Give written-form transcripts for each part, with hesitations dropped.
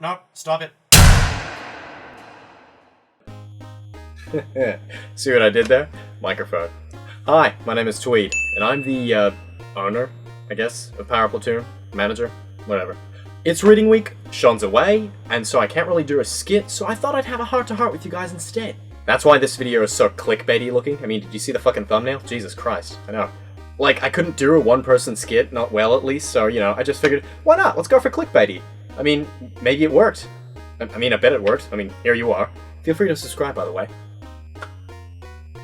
no, stop it. See what I did there? Microphone. Hi, my name is Tweed, and I'm the, owner, I guess, of Powerup Platoon, manager, whatever. It's reading week, Sean's away, and so I can't really do a skit, so I thought I'd have a heart-to-heart with you guys instead. That's why this video is so clickbaity looking. I mean, did you see the fucking thumbnail? Jesus Christ, I know. Like, I couldn't do a one-person skit, not well at least, so, you know, I just figured, why not? Let's go for clickbaity. I mean, maybe it worked. I mean, I bet it worked. I mean, here you are. Feel free to subscribe, by the way.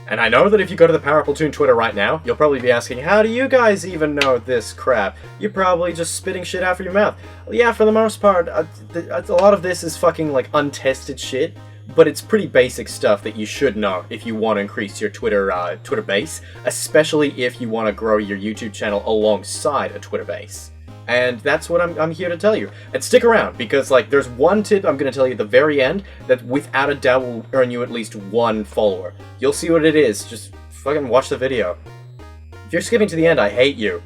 And I know that if you go to the Powerup Platoon Twitter right now, you'll probably be asking, how do you guys even know this crap? You're probably just spitting shit out of your mouth. Well, yeah, for the most part, a lot of this is fucking, like, untested shit, but it's pretty basic stuff that you should know if you want to increase your Twitter base, especially if you want to grow your YouTube channel alongside a Twitter base. And that's what I'm here to tell you. And stick around, because, like, there's one tip I'm going to tell you at the very end that without a doubt will earn you at least one follower. You'll see what it is. Just fucking watch the video. If you're skipping to the end, I hate you.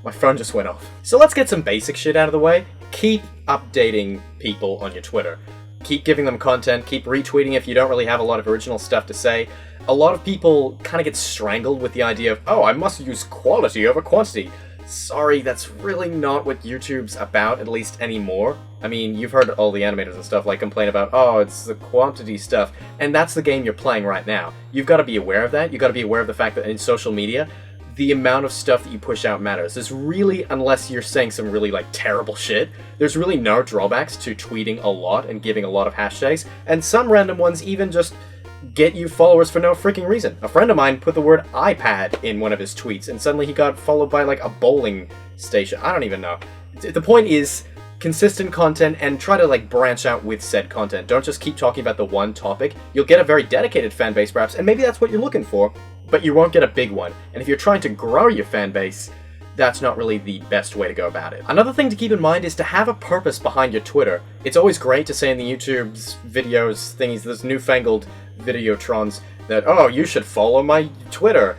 My phone just went off. So let's get some basic shit out of the way. Keep updating people on your Twitter. Keep giving them content. Keep retweeting if you don't really have a lot of original stuff to say. A lot of people kind of get strangled with the idea of, oh, I must use quality over quantity. Sorry, that's really not what YouTube's about, at least anymore. I mean, you've heard all the animators and stuff like complain about, oh, it's the quantity stuff, and that's the game you're playing right now. You've got to be aware of that. You've got to be aware of the fact that in social media, the amount of stuff that you push out matters. There's really, unless you're saying some really, like, terrible shit, there's really no drawbacks to tweeting a lot and giving a lot of hashtags, and some random ones even just get you followers for no freaking reason. A friend of mine put the word iPad in one of his tweets, and suddenly he got followed by, like, a bowling station. I don't even know. The point is, consistent content, and try to, like, branch out with said content. Don't just keep talking about the one topic. You'll get a very dedicated fan base, perhaps, and maybe that's what you're looking for, but you won't get a big one. And if you're trying to grow your fan base, that's not really the best way to go about it. Another thing to keep in mind is to have a purpose behind your Twitter. It's always great to say in the YouTube's videos, thingies, those newfangled videotrons, that, oh, you should follow my Twitter.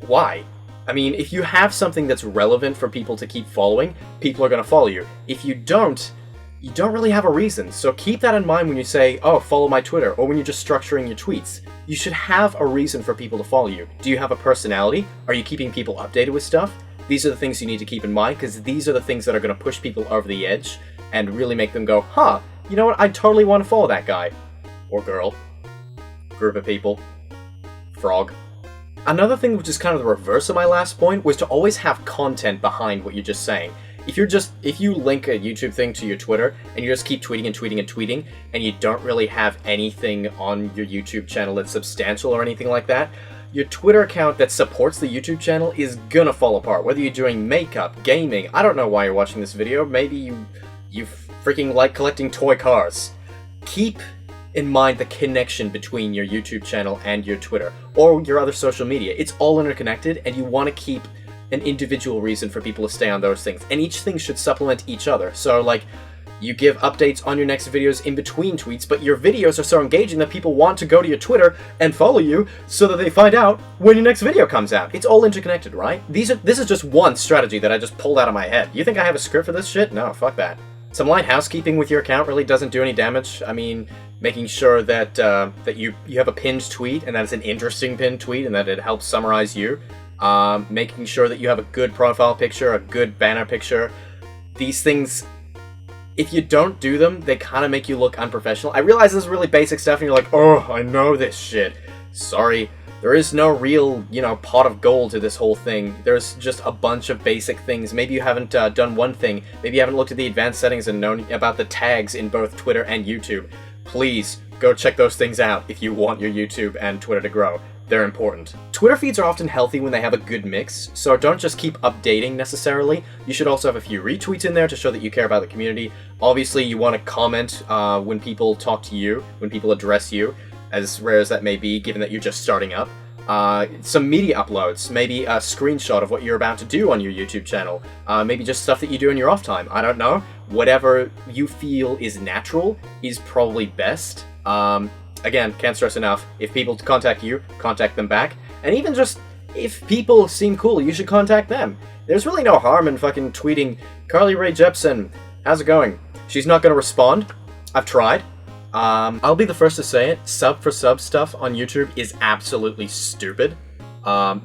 Why? I mean, if you have something that's relevant for people to keep following, people are going to follow you. If you don't really have a reason. So keep that in mind when you say, oh, follow my Twitter, or when you're just structuring your tweets. You should have a reason for people to follow you. Do you have a personality? Are you keeping people updated with stuff? These are the things you need to keep in mind, because these are the things that are going to push people over the edge and really make them go, huh, you know what, I totally want to follow that guy. Or girl. Group of people. Frog. Another thing which is kind of the reverse of my last point was to always have content behind what you're just saying. If you link a YouTube thing to your Twitter and you just keep tweeting and tweeting and tweeting and you don't really have anything on your YouTube channel that's substantial or anything like that, your Twitter account that supports the YouTube channel is gonna fall apart. Whether you're doing makeup, gaming, I don't know why you're watching this video, maybe you freaking like collecting toy cars. Keep in mind the connection between your YouTube channel and your Twitter, or your other social media. It's all interconnected, and you want to keep an individual reason for people to stay on those things, and each thing should supplement each other. So, like, you give updates on your next videos in between tweets, but your videos are so engaging that people want to go to your Twitter and follow you so that they find out when your next video comes out. It's all interconnected, right? This is just one strategy that I just pulled out of my head. You think I have a script for this shit? No, fuck that. Some light housekeeping with your account really doesn't do any damage. I mean, making sure that that you have a pinned tweet, and that it's an interesting pinned tweet, and that it helps summarize you. Making sure that you have a good profile picture, a good banner picture. These things, if you don't do them, they kind of make you look unprofessional. I realize this is really basic stuff, and you're like, oh, I know this shit. Sorry. There is no real, pot of gold to this whole thing. There's just a bunch of basic things. Maybe you haven't done one thing. Maybe you haven't looked at the advanced settings and known about the tags in both Twitter and YouTube. Please, go check those things out if you want your YouTube and Twitter to grow. They're important. Twitter feeds are often healthy when they have a good mix, so don't just keep updating necessarily. You should also have a few retweets in there to show that you care about the community. Obviously, you want to comment when people talk to you, when people address you, as rare as that may be, given that you're just starting up. Some media uploads, maybe a screenshot of what you're about to do on your YouTube channel, maybe just stuff that you do in your off time, I don't know. Whatever you feel is natural is probably best. Again, can't stress enough, if people contact you, contact them back, and even just, if people seem cool, you should contact them. There's really no harm in fucking tweeting, Carly Rae Jepsen, how's it going? She's not going to respond. I've tried. I'll be the first to say it. Sub for sub stuff on YouTube is absolutely stupid.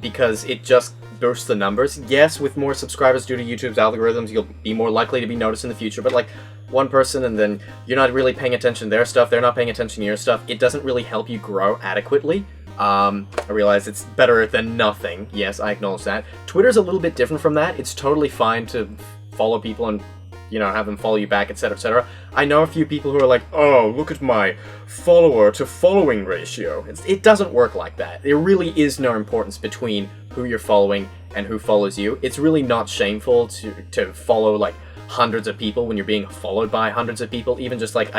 Because it just boosts the numbers. Yes, with more subscribers due to YouTube's algorithms, you'll be more likely to be noticed in the future, but like, one person and then you're not really paying attention to their stuff, they're not paying attention to your stuff, it doesn't really help you grow adequately. I realize it's better than nothing. Yes, I acknowledge that. Twitter's a little bit different from that. It's totally fine to follow people and, you know, have them follow you back, etc., etc. I know a few people who are like, oh, look at my follower to following ratio. It doesn't work like that. There really is no importance between who you're following and who follows you. It's really not shameful to follow, like, hundreds of people when you're being followed by hundreds of people, even just like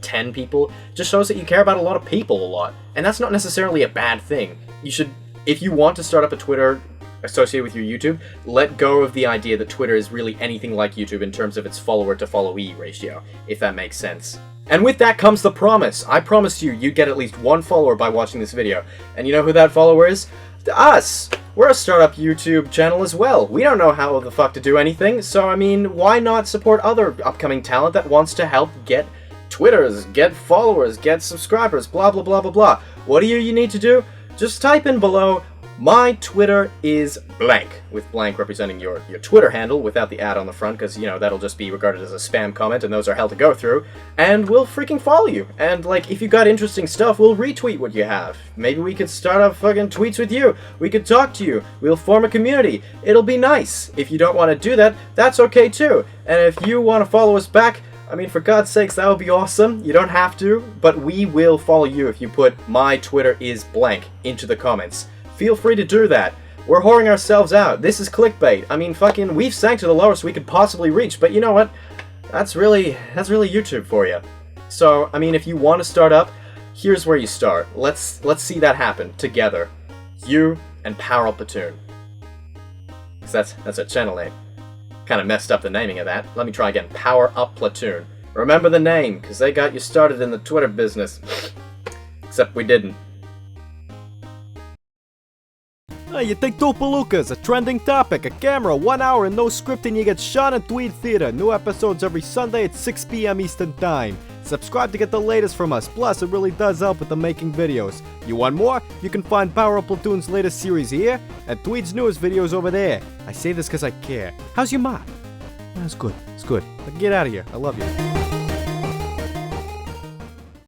10 people. Just shows that you care about a lot of people a lot. And that's not necessarily a bad thing. You should, if you want to start up a Twitter associated with your YouTube, let go of the idea that Twitter is really anything like YouTube in terms of its follower to followee ratio, if that makes sense. And with that comes the promise. I promised you you'd get at least one follower by watching this video. And you know who that follower is? Us! We're a startup YouTube channel as well. We don't know how the fuck to do anything, so I mean, why not support other upcoming talent that wants to help get Twitters, get followers, get subscribers, blah blah blah blah blah. What do you need to do? Just type in below, my Twitter is blank, with blank representing your Twitter handle without the ad on the front, because, you know, that'll just be regarded as a spam comment, and those are hell to go through, and we'll freaking follow you. And, like, if you got interesting stuff, we'll retweet what you have. Maybe we could start up fucking tweets with you. We could talk to you. We'll form a community. It'll be nice. If you don't want to do that, that's okay too. And if you want to follow us back, I mean, for God's sakes, that would be awesome. You don't have to, but we will follow you if you put my Twitter is blank into the comments. Feel free to do that. We're whoring ourselves out. This is clickbait. I mean, fucking, we've sank to the lowest we could possibly reach, but you know what? That's really YouTube for you. So, I mean, if you want to start up, here's where you start. Let's see that happen together. You and Powerup Platoon. 'Cause that's a channel name. Kind of messed up the naming of that. Let me try again. Powerup Platoon. Remember the name, because they got you started in the Twitter business. Except we didn't. You think Topalooka's a trending topic, a camera, 1 hour and no scripting, you get shot in Tweed Theater. New episodes every Sunday at 6 p.m. Eastern Time. Subscribe to get the latest from us, plus it really does help with the making videos. You want more? You can find Powerup Platoon's latest series here, and Tweed's newest videos over there. I say this because I care. How's your mom? That's good, it's good. Get out of here, I love you.